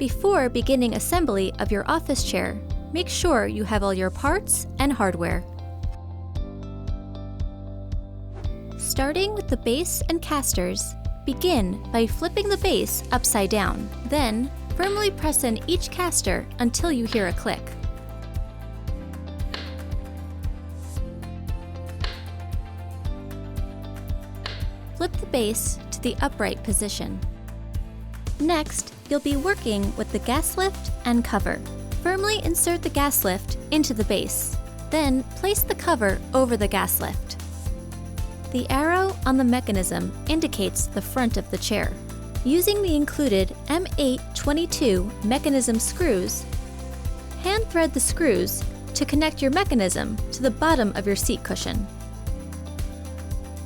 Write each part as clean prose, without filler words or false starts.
Before beginning assembly of your office chair, make sure you have all your parts and hardware. Starting with the base and casters, begin by flipping the base upside down. Then, firmly press in each caster until you hear a click. Flip the base to the upright position. Next, you'll be working with the gas lift and cover. Firmly insert the gas lift into the base. Then, place the cover over the gas lift. The arrow on the mechanism indicates the front of the chair. Using the included M822 mechanism screws, hand thread the screws to connect your mechanism to the bottom of your seat cushion.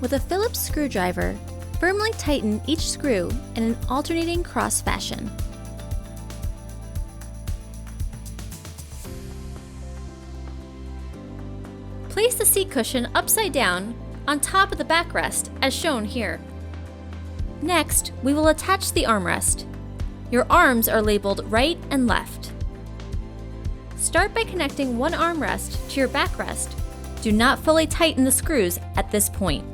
With a Phillips screwdriver, firmly tighten each screw in an alternating cross fashion. Place the seat cushion upside down on top of the backrest as shown here. Next, we will attach the armrest. Your arms are labeled right and left. Start by connecting one armrest to your backrest. Do not fully tighten the screws at this point.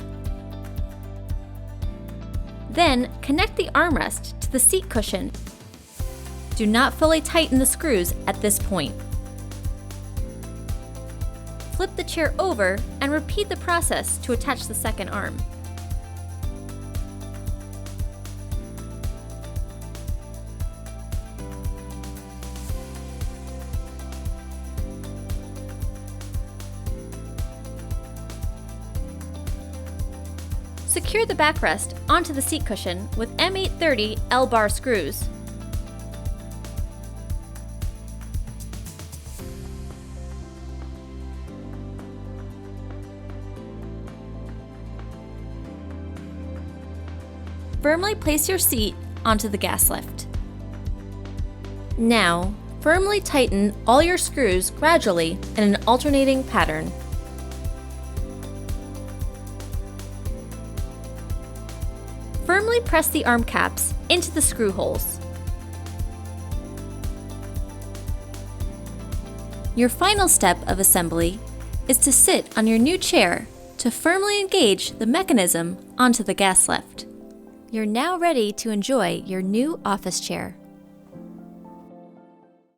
Then, connect the armrest to the seat cushion. Do not fully tighten the screws at this point. Flip the chair over and repeat the process to attach the second arm. Secure the backrest onto the seat cushion with M830 L-bar screws. Firmly place your seat onto the gas lift. Now, firmly tighten all your screws gradually in an alternating pattern. Firmly press the arm caps into the screw holes. Your final step of assembly is to sit on your new chair to firmly engage the mechanism onto the gas lift. You're now ready to enjoy your new office chair.